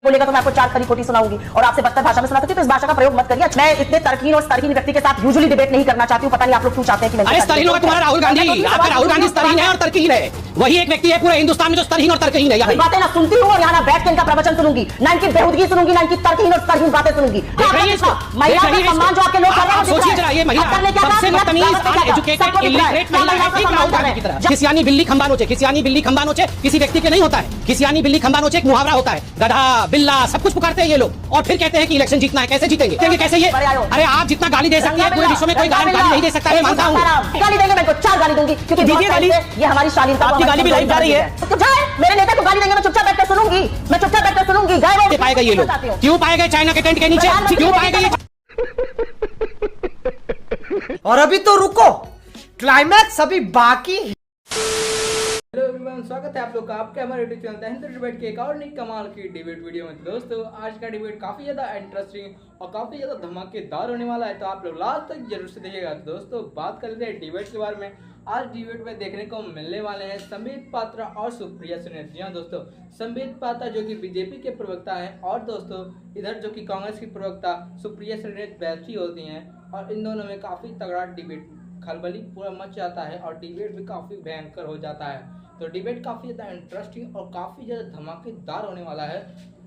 बोलेगा तो मैं आपको चार खरी खोटी सुनाऊंगी और आपसे बदतर भाषा में सुना सकती हूँ, तो इस भाषा का प्रयोग मत करिए। मैं इतने तरकीन और स्तरहीन व्यक्ति के साथ यूजुअली डिबेट नहीं करना चाहती हूँ, पता नहीं आप लोग क्यों चाहते हैं कि अरे स्तरहीन होगा तुम्हारा राहुल गांधी, आपका राहुल गांधी स्तरहीन है और तर्कहीन है। वही एक व्यक्ति है पूरे हिंदुस्तान में जो स्तरहीन और तर्कहीन है। बातें ना सुनती हूँ और यहाँ ना बैठ के इनका प्रवचन सुनूंगी, ना इनकी बेहुदगी सुनूंगी, ना इनकी तर्कहीन और स्तरहीन बातें सुनूंगी। महिला का सम्मान जो आपके लोग कर रहे हैं, सोचिए जरा, ये महिला सबसे बदतमीज अनएजुकेटेड इलिटरेट महिला है, ठीक राहुल गांधी की तरह। खिसियानी बिल्ली खंबा नोचे, खिसियानी बिल्ली खंबा नोचे किसी व्यक्ति के नहीं होता है। खिसियानी बिल्ली खंबा नोचे एक मुहावरा होता है, गधा बिल्ला सब कुछ पुकारते हैं ये लोग और फिर कहते हैं कि इलेक्शन जीतना है। कैसे जीतेंगे? कैसे ये? अरे आप जितना गाली दे सकते हैं पूरे विश्व में कोई गाली नहीं दे सकता, मैं मानता हूँ। गाली देंगे, मैं चार गाली दूंगी क्योंकि ये हमारी शालीनता। आपकी गाली भी लाइव जा रही है, तो जाए मेरे नेता को गाली देंगे, मैं चुपचाप बैठकर सुनूंगी, मैं चुपचाप बैठकर सुनूंगी। गाय पाएगा ये लोग, क्यों पाएगा चाइना के टेंट के नीचे, क्यों पाएगा ये? और अभी तो रुको, क्लाइमैक्स अभी बाकी। हेलो एवरीवन, स्वागत है आप लोग का आपके हमारे यूट्यूब चैनल हिंदू डिबेट के एक और नई कमाल की डिबेट वीडियो में। तो दोस्तों आज का डिबेट काफी ज्यादा इंटरेस्टिंग और काफी ज्यादा धमाकेदार होने वाला है, तो आप लोग लास्ट तक जरूर से देखिएगा। तो दोस्तों बात कर लेते हैं डिबेट के बारे में। आज डिबेट में देखने को मिलने वाले हैं संबित पात्रा और सुप्रिया सुले। जी हाँ दोस्तों, संबित पात्रा जो कि बीजेपी के प्रवक्ता हैं और दोस्तों इधर जो कि कांग्रेस की प्रवक्ता सुप्रिया सुले बैठी होती हैं और इन दोनों में काफी तगड़ा डिबेट खलबली पूरा मच जाता है और डिबेट भी काफी भयंकर हो जाता है। तो डिबेट काफ़ी ज़्यादा इंटरेस्टिंग और काफ़ी ज़्यादा धमाकेदार होने वाला है,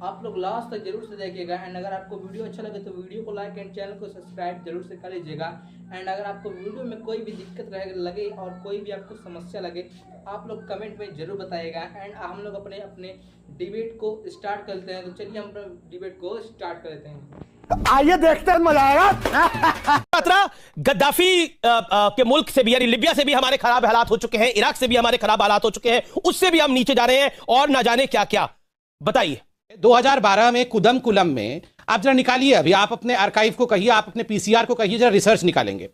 आप लोग लास्ट तक जरूर से देखिएगा। एंड अगर आपको वीडियो अच्छा लगे तो वीडियो को लाइक एंड चैनल को सब्सक्राइब जरूर से कर लीजिएगा। एंड अगर आपको वीडियो में कोई भी दिक्कत लगे और कोई भी आपको समस्या लगे आप लोग कमेंट में जरूर बताइएगा। एंड हम लोग अपने अपने डिबेट को स्टार्ट करते हैं। तो चलिए हम अपने डिबेट को स्टार्ट करते हैं। आइए देखते हैं, मजा आएगा। गद्दाफी के मुल्क से भी यानी लिबिया से भी हमारे खराब हालात हो चुके हैं, इराक से भी हमारे खराब हालात हो चुके हैं, उससे भी हम नीचे जा रहे हैं और ना जाने क्या क्या। बताइए 2012 में कुदम कुलम में आप जरा निकालिए, अभी आप अपने आर्काइव को कहिए, आप अपने पीसीआर को कहिए, जरा रिसर्च निकालेंगे।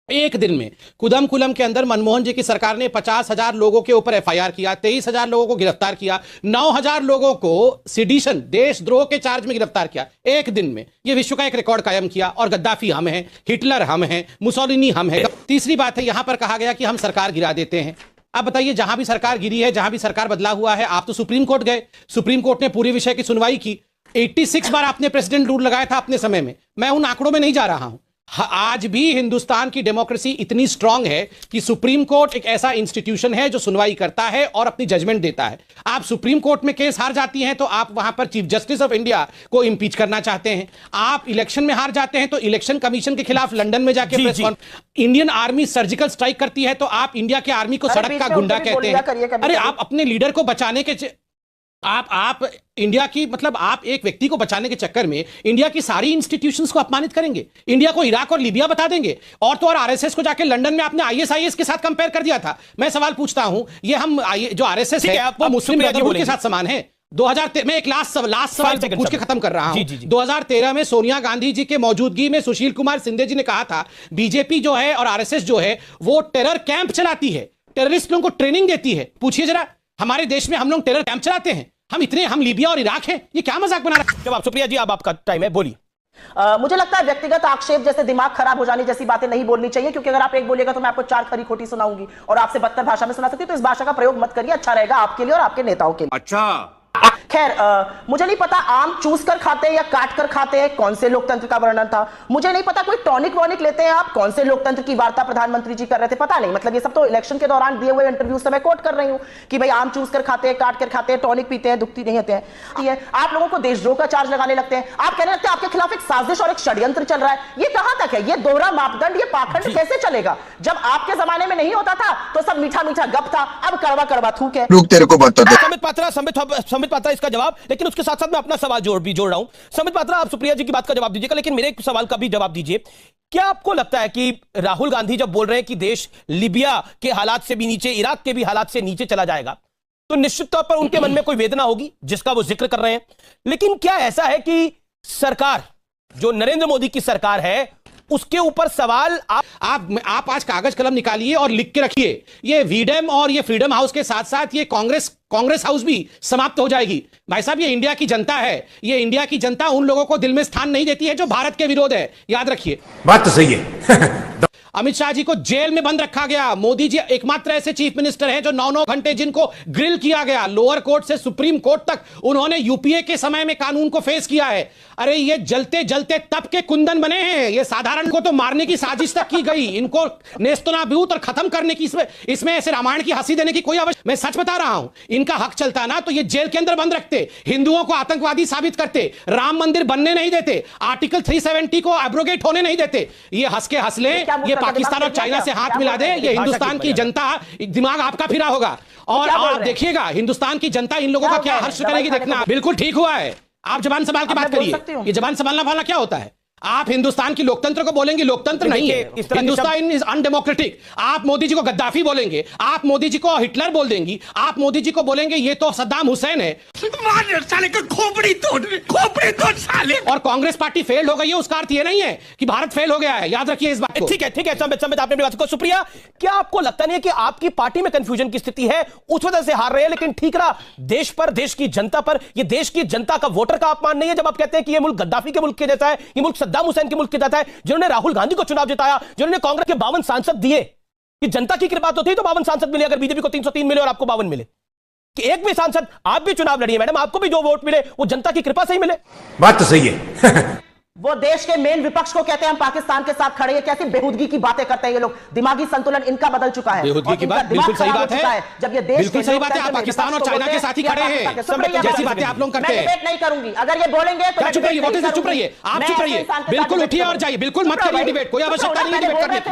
एक दिन में कुदम कुलम के अंदर मनमोहन जी की सरकार ने 50,000 लोगों के ऊपर एफआईआर किया, 23,000 लोगों को गिरफ्तार किया, 9,000 लोगों को सिडिशन देशद्रोह के चार्ज में गिरफ्तार किया एक दिन में। यह विश्व का एक रिकॉर्ड कायम किया। और गद्दाफी हम हैं, हिटलर हम हैं, मुसोलिनी हम हैं। तीसरी बात है, यहां पर कहा गया कि हम सरकार गिरा देते हैं। अब बताइए, जहां भी सरकार गिरी है, जहां भी सरकार बदला हुआ है, आप तो सुप्रीम कोर्ट गए, सुप्रीम कोर्ट ने पूरे विषय की सुनवाई की। 86 बार आपने प्रेसिडेंट रूल लगाया था अपने समय में। मैं उन आंकड़ों में नहीं जा रहा हूं। आज भी हिंदुस्तान की डेमोक्रेसी इतनी स्ट्रांग है कि सुप्रीम कोर्ट एक ऐसा इंस्टीट्यूशन है जो सुनवाई करता है और अपनी जजमेंट देता है। आप सुप्रीम कोर्ट में केस हार जाती हैं तो आप वहां पर चीफ जस्टिस ऑफ इंडिया को इंपीच करना चाहते हैं। आप इलेक्शन में हार जाते हैं तो इलेक्शन कमीशन के खिलाफ लंदन में जाके इंडियन आर्मी सर्जिकल स्ट्राइक करती है तो आप इंडिया के आर्मी को सड़क का गुंडा कहते हैं। अरे आप अपने लीडर को बचाने के आप इंडिया की मतलब आप एक व्यक्ति को बचाने के चक्कर में इंडिया की सारी इंस्टीट्यूशंस को अपमानित करेंगे, इंडिया को इराक और लीबिया बता देंगे। और तो और आरएसएस को जाके लंदन में आपने आईएसआईएस के साथ कंपेयर कर दिया था। मैं सवाल पूछता हूं, ये हम जो आरएसएस है वो मुस्लिम ब्रदरहुड के साथ समान है। 2013 में एक लास्ट सवाल पूछ के खत्म कर रहा हूं। 2013 में सोनिया गांधी जी के मौजूदगी में सुशील कुमार सिंधे जी ने कहा था बीजेपी जो है और आरएसएस जो है वो टेरर कैंप चलाती है, टेररिस्ट लोगों को ट्रेनिंग देती है। पूछिए जरा, हमारे देश में हम लोग टेरर कैंप चलाते हैं? हम लीबिया और इराक हैं? ये क्या मजाक बना रहा है? जवाब सुप्रिया जी, अब आपका टाइम है, बोलिए। मुझे लगता है व्यक्तिगत आक्षेप जैसे दिमाग खराब हो जाने जैसी बातें नहीं बोलनी चाहिए, क्योंकि अगर आप एक बोलिएगा तो मैं आपको चार खरी खोटी सुनाऊंगी और आपसे बदतर भाषा में सुना सकती हूं, तो इस भाषा का प्रयोग मत करिए, अच्छा रहेगा आपके लिए और आपके नेताओं के लिए। अच्छा खैर, मुझे नहीं पता आम चूस कर खाते हैं या काट कर खाते हैं, कौन से लोकतंत्र का वर्णन था। मुझे नहीं पता कोई टॉनिक वॉनिक लेते हैं आप, कौन से लोकतंत्र की वार्ता प्रधानमंत्री जी कर रहे थे, पता नहीं। मतलब ये सब तो इलेक्शन के दौरान दिए हुए इंटरव्यू से मैं कोट कर रही हूं कि भाई आम चूस कर खाते हैं, काट कर खाते हैं, टॉनिक पीते हैं, दुखती नहीं होते हैं। आप लोगों को देशद्रोह का चार्ज लगाने लगते हैं, आप कहने लगते हैं आपके खिलाफ एक साजिश और एक षड्यंत्र चल रहा है। ये कहां तक है? ये दोहरा मापदंड, ये पाखंड कैसे चलेगा? जब आपके जमाने में नहीं होता था तो सब मीठा मीठा गप था, अब कड़वा कड़वा थूक है। तेरे को बता दो। संबित पात्रा इसका जवाब, लेकिन उसके साथ साथ मैं अपना सवाल जोड़ रहा हूं। संबित पात्रा, आप सुप्रिया जी की बात का जवाब दीजिएगा, लेकिन मेरे एक सवाल का भी जवाब दीजिए। क्या आपको लगता है कि राहुल गांधी जब बोल रहे हैं कि देश लिबिया के हालात से भी नीचे, इराक के भी हालात से नीचे चला जाएगा, तो निश्चित तौर पर उनके मन में कोई वेदना होगी जिसका वो जिक्र कर रहे हैं। लेकिन क्या ऐसा है कि सरकार जो नरेंद्र मोदी की सरकार है उसके ऊपर सवाल आप आज कागज कलम निकालिए और लिख के रखिए, ये वीडम और ये फ्रीडम हाउस के साथ साथ ये कांग्रेस हाउस भी समाप्त हो जाएगी। भाई साहब, ये इंडिया की जनता है, ये इंडिया की जनता उन लोगों को दिल में स्थान नहीं देती है जो भारत के विरोध है, याद रखिए। बात तो सही है। अमित शाह जी को जेल में बंद रखा गया। मोदी जी एकमात्र ऐसे चीफ मिनिस्टर हैं जो 9-9 घंटे जिनको ग्रिल किया गया, लोअर कोर्ट से सुप्रीम कोर्ट तक उन्होंने यूपीए के समय में कानून को फेस किया है। अरे ये जलते जलते तप के कुंदन बने हैं। ये साधारण को तो मारने की साजिश तक की गई, इनको नेस्तनाबूत और खत्म करने की इसमें ऐसे रामायण की हंसी देने की कोई आवश्यकता। मैं सच बता रहा हूं, इनका हक चलता ना तो ये जेल के अंदर बंद रखते, हिंदुओं को आतंकवादी साबित करते, राम मंदिर बनने नहीं देते, आर्टिकल 370 को एब्रोगेट होने नहीं देते। ये हंस के हंस ले, ये पाकिस्तान और चाइना से हाथ मिला दे, ये हिंदुस्तान की जनता, दिमाग आपका फिरा होगा। और आप देखिएगा हिंदुस्तान की जनता इन लोगों का क्या हर्ष करेगी देखना। बिल्कुल ठीक हुआ है, आप जबान संभाल के बात करिए। ये जबान संभालना वाला क्या होता है? आप हिंदुस्तान की लोकतंत्र को बोलेंगे लोकतंत्र नहीं है, हिंदुस्तान इज अनडेमोक्रेटिक। आप मोदी जी को गद्दाफी बोलेंगे, आप मोदी जी को हिटलर बोल देंगी, आप मोदी जी को बोलेंगे ये तो सद्दाम हुसैन है। साले का खोपड़ी तोड़ साले। और कांग्रेस पार्टी फेल हो गई है, उसका अर्थ ये नहीं है कि भारत फेल हो गया है, याद रखिए इस बात को। ठीक है संबित, आपने अपनी बात को शुक्रिया। क्या आपको लगता नहीं है कि आपकी पार्टी में कंफ्यूजन की स्थिति है, उस वजह से हार रहे हैं? लेकिन ठीक रहा, देश पर, देश की जनता पर, ये देश की जनता का वोटर का अपमान नहीं है जब आप कहते हैं कि ये मुल्क गद्दाफी के मुल्क के जैसा है, ये मुल्क सद्दाम हुसैन के मुल्क के जैसा है, जिन्होंने राहुल गांधी को चुनाव जिताया, जिन्होंने कांग्रेस के 52 सांसद दिए। कि जनता की कृपा तो थी तो 52 सांसद मिले, अगर बीजेपी को 303 मिले और आपको 52 मिले, कि एक भी सांसद, आप भी चुनाव लड़िए मैडम, आपको भी जो वोट मिले वो जनता की कृपा से ही मिले। बात तो सही है। वो देश के मेन विपक्ष को कहते हैं हम पाकिस्तान के साथ खड़े हैं। कैसी बेहूदगी की बातें करते हैं ये लोग। दिमागी संतुलन इनका बदल चुका है। बेहूदगी की बात बिल्कुल सही बात है, जब ये देश बिल्कुल सही बात है। आप पाकिस्तान और चाइना के साथ ही खड़े हैं, जैसी बातें आप लोग करते हैं। मैं डिबेट नहीं करूंगी, अगर ये बोलेंगे तो चुप रहिए, चुप रहिए, आप चुप रहिए, बिल्कुल उठिए और जाइए, बिल्कुल मत करिए डिबेट, कोई आवश्यकता नहीं है डिबेट करने की।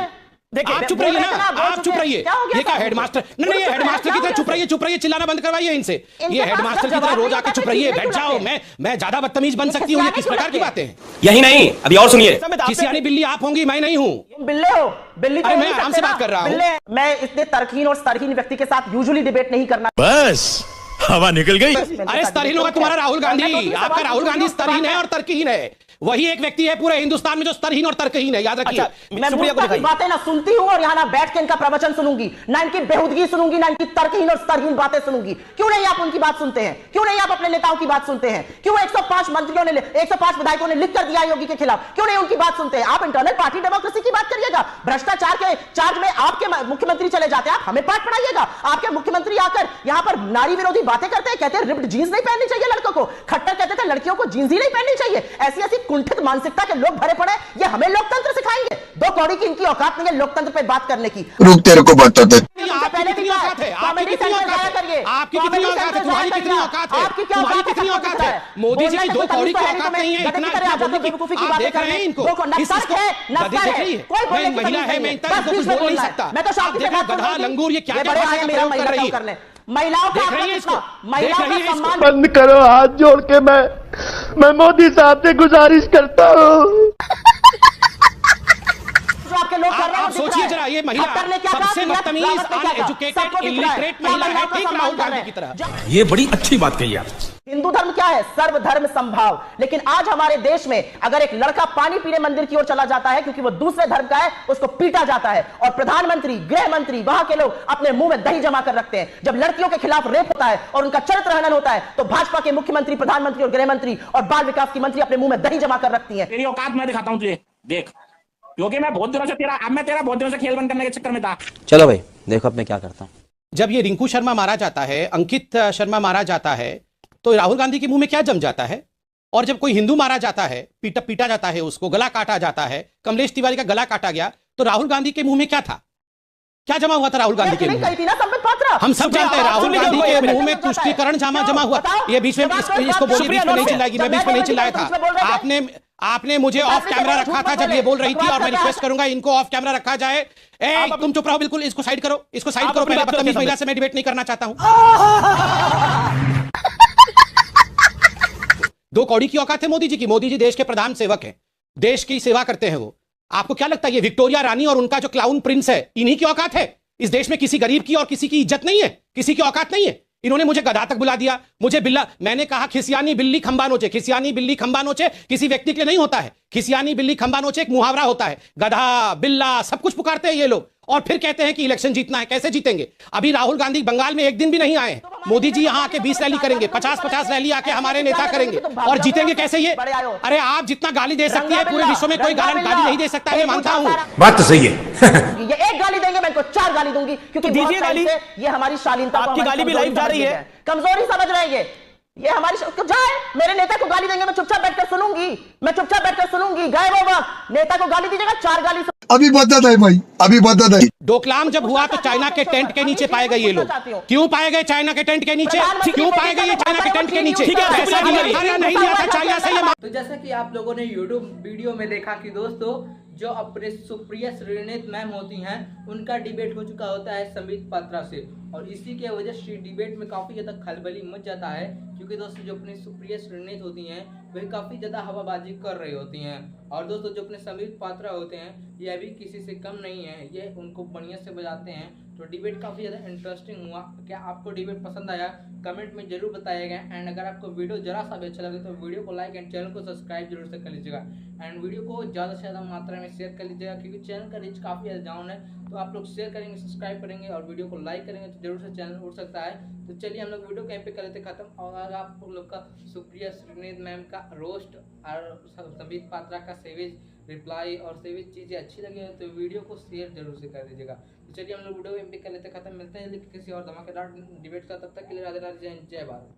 आप चुप रहिए ना, आप चुप रहिए। ये क्या हेडमास्टर? नहीं, हेडमास्टर की तरह चुप रहिए, चिल्लाना बंद करवाइए इनसे। ये हेडमास्टर की तरह रोज आके चुप रहिए, बैठ जाओ। मैं ज्यादा बदतमीज बन सकती हूँ, ये किस प्रकार की बातें हैं? यही नहीं, अभी और सुनिए। किसी बिल्ली आप होंगी, मैं नहीं हूँ। बिल्ले हो, बिल्ली। अरे मैं आराम से बात कर रहा हूँ। मैं इतने तर्कहीन और स्तरहीन व्यक्ति के साथ यूजुअली डिबेट नहीं करना। बस हवा निकल गई। अरे स्तरहीन होगा तुम्हारा राहुल गांधी, आपका राहुल गांधी स्तरहीन है और तर्कहीन है। वही एक व्यक्ति है पूरे हिंदुस्तान में जो स्तरहीन और तर्कहीन है, याद रखिए। मैं मूर्खता की बातें ना सुनती हूं और यहां ना बैठ के इनका प्रवचन सुनूंगी, ना इनकी बेहूदगी सुनूंगी, ना इनकी तर्कहीन और स्तरहीन बातें सुनूंगी। क्यों नहीं आप उनकी बात सुनते हैं? क्यों नहीं आप अपने नेताओं की बात सुनते हैं? क्यों 105 मंत्रियों ने, 105 विधायकों ने लिख कर दिया योगी के खिलाफ? क्यों नहीं उनकी बात सुनते हैं? आप इंटरनल पार्टी डेमोक्रेसी की बात करिएगा। भ्रष्टाचार के चार्ज में आपके मुख्यमंत्री चले जाते हैं, आप हमें पाठ पढ़ाइएगा। आपके मुख्यमंत्री आकर यहां पर नारी विरोधी बातें करते हैं, कहते हैं रिप्ड जीन्स नहीं पहननी चाहिए लड़कों को। खट्टर कहते थे लड़कियों को जीन्स ही नहीं पहननी चाहिए। ऐसी ऐसी कुंठित मानसिकता के लोग भरे पड़े, ये हमें लोकतंत्र सिखाएंगे? 2 कौड़ी की इनकी औकात नहीं है लोकतंत्र पे बात करने की। रुक, तेरे को बताते। आपकी कितनी औकात है? आपकी कितनी औकात है? आपकी कितनी औकात है? तुम्हारी कितनी औकात है? तुम्हारी कितनी औकात है? मोदी जी की 2 कौड़ी की औकात नहीं है, इतना आप देख रहे हैं इनको। कोई महिला है, मैं इतना कुछ बोल नहीं सकता। मैं तो आप देख रहे गधा लंगूर ये क्या प्रयोग कर रही है। महिलाओं का सम्मान बंद करो, हाथ जोड़ के मैं मोदी साहब से गुजारिश करता हूँ। आपके लोग कर रहे हैं, आप सोचिए जरा, ये महिला सबसे बदतमीज, अनएजुकेटेड, इलिटरेट महिला है, ठीक राहुल गांधी की तरह। ये बड़ी अच्छी बात कही आप। हिंदू धर्म क्या है? सर्वधर्म संभाव। लेकिन आज हमारे देश में अगर एक लड़का पानी पीने मंदिर की ओर चला जाता है क्योंकि वो दूसरे धर्म का है, उसको पीटा जाता है। और प्रधानमंत्री, गृह मंत्री, वहां के लोग अपने मुंह में दही जमा कर रखते हैं। जब लड़कियों के खिलाफ रेप होता है और उनका चरित्र हनन होता है तो भाजपा के मुख्यमंत्री, प्रधानमंत्री और गृह मंत्री और बाल विकास की मंत्री अपने मुंह में दही जमा कर रखती है। तेरी औकात मैं दिखाता हूं तुझे, देख। क्योंकि मैं बहुत दिनों से तेरा बहुत दिनों से खेल बंद करने के चक्कर में था। चलो भाई देखो अब मैं क्या करता हूं। जब ये रिंकू शर्मा मारा जाता है, अंकित शर्मा मारा जाता है, तो राहुल गांधी के मुंह में क्या जम जाता है? और जब कोई हिंदू मारा जाता है, पीटा जाता है, उसको गला काटा जाता है, कमलेश तिवारी का गला काटा गया, तो राहुल गांधी के मुंह में क्या था? क्या जमा हुआ था राहुल गांधी के मुंह में? हम सब जानते हैं राहुल गांधी के मुंह में तुष्टीकरण जमा हुआ। ये बीच में इसको बोलिए, बीच में नहीं चिल्लाएगी, मैं बीच में नहीं चिल्लाया था। आपने मुझे ऑफ कैमरा रखा था जब ये बोल रही थी, और मैं रिक्वेस्ट करूंगा इनको ऑफ कैमरा रखा जाए। तुम चुप रहो, बिल्कुल इसको साइड करो, इसको साइड करो। पहले बदतमीज महिला से मैं डिबेट नहीं करना चाहता हूं। 2 कौड़ी की औकात है मोदी जी की। मोदी जी देश के प्रधान सेवक हैं, देश की सेवा करते हैं वो। आपको क्या लगता है ये विक्टोरिया रानी और उनका जो क्लाउन प्रिंस है, इन्हीं की औकात है? इस देश में किसी गरीब की और किसी की इज्जत नहीं है, किसी की औकात नहीं है। इन्होंने मुझे गधा तक बुला दिया, मुझे बिल्ला। मैंने कहा खिसियानी बिल्ली खंबा नोचे। खिसियानी बिल्ली खंबा नोचे किसी व्यक्ति के लिए नहीं होता है। खिसियानी बिल्ली खंबा नोचे एक मुहावरा होता है। गधा, बिल्ला, सब कुछ पुकारते हैं ये लोग। और फिर कहते हैं कि इलेक्शन जीतना है। कैसे जीतेंगे? अभी राहुल गांधी बंगाल में एक दिन भी नहीं आए, मोदी जी यहाँ आके 20 रैली करेंगे, 50-50 रैली आके हमारे नेता करेंगे, और जीतेंगे कैसे ये? अरे आप जितना गाली दे सकती है, पूरे विश्व में कोई गाली नहीं दे सकता, मैं मानता हूँ। बात तो सही है। ये एक गाली देंगे, मैं इनको 4 गाली दूंगी, क्योंकि दीजिए गाली। ये हमारी शालीनता, आपकी गाली भी लाइव जा रही है, कमजोरी समझ रहे हैं ये हमारी जाए। मेरे नेता को गाली देंगे, मैं चुपचाप बैठकर सुनूंगी, गए वो वक्त नेता को गाली दीजिएगा, 4 गाली अभी बदत है भाई, अभी बदत है। डोकलाम जब हुआ तो चाइना के टेंट के नीचे पाए गए ये लोग। क्यों पाए गए चाइना के टेंट के नीचे? क्यों पाए गए ये चाइना के टेंट के नीचे? ऐसा नहीं लिया था चाइना से ये। तो जैसा कि आप लोगों ने YouTube वीडियो में देखा कि दोस्तों जो अपने सुप्रिया श्रीनेत मैम होती हैं उनका डिबेट हो चुका होता है संबित पात्रा से, और इसी के वजह से डिबेट में काफ़ी ज़्यादा खलबली मच जाता है, क्योंकि दोस्तों जो अपनी सुप्रिया श्रीनेत होती हैं वह काफ़ी ज़्यादा हवाबाजी कर रही होती हैं, और दोस्तों जो अपने संबित पात्रा होते हैं ये अभी किसी से कम नहीं है, ये उनको बढ़िया से बजाते हैं। तो डिबेट काफ़ी ज़्यादा इंटरेस्टिंग हुआ। क्या आपको डिबेट पसंद आया? कमेंट में जरूर बताइएगा। एंड अगर आपको वीडियो जरा सा भी अच्छा लगे तो वीडियो को लाइक एंड चैनल को सब्सक्राइब जरूर से कर लीजिएगा, एंड वीडियो को ज़्यादा से ज़्यादा मात्रा में शेयर कर लीजिएगा, क्योंकि चैनल का रीच काफ़ी ज़्यादा डाउन है। तो आप लोग शेयर करेंगे, सब्सक्राइब करेंगे और वीडियो को लाइक करेंगे तो जरूर से चैनल उठ सकता है। तो चलिए हम लोग वीडियो कहीं पे कर लेते खत्म। और अगर आप लोग का सुप्रिया श्रीनेत मैम का रोस्ट और संबित पात्रा का सेवेज रिप्लाई और सेवेज चीज़ें अच्छी लगी तो वीडियो को शेयर जरूर से कर दीजिएगा। तो चलिए हम लोग वीडियो कहीं पे कर लेते खत्म। मिलते हैं किसी और धमाकेदार डिबेट का, तब तक के लिए राधे राधे, जय हिंद, जय भारत।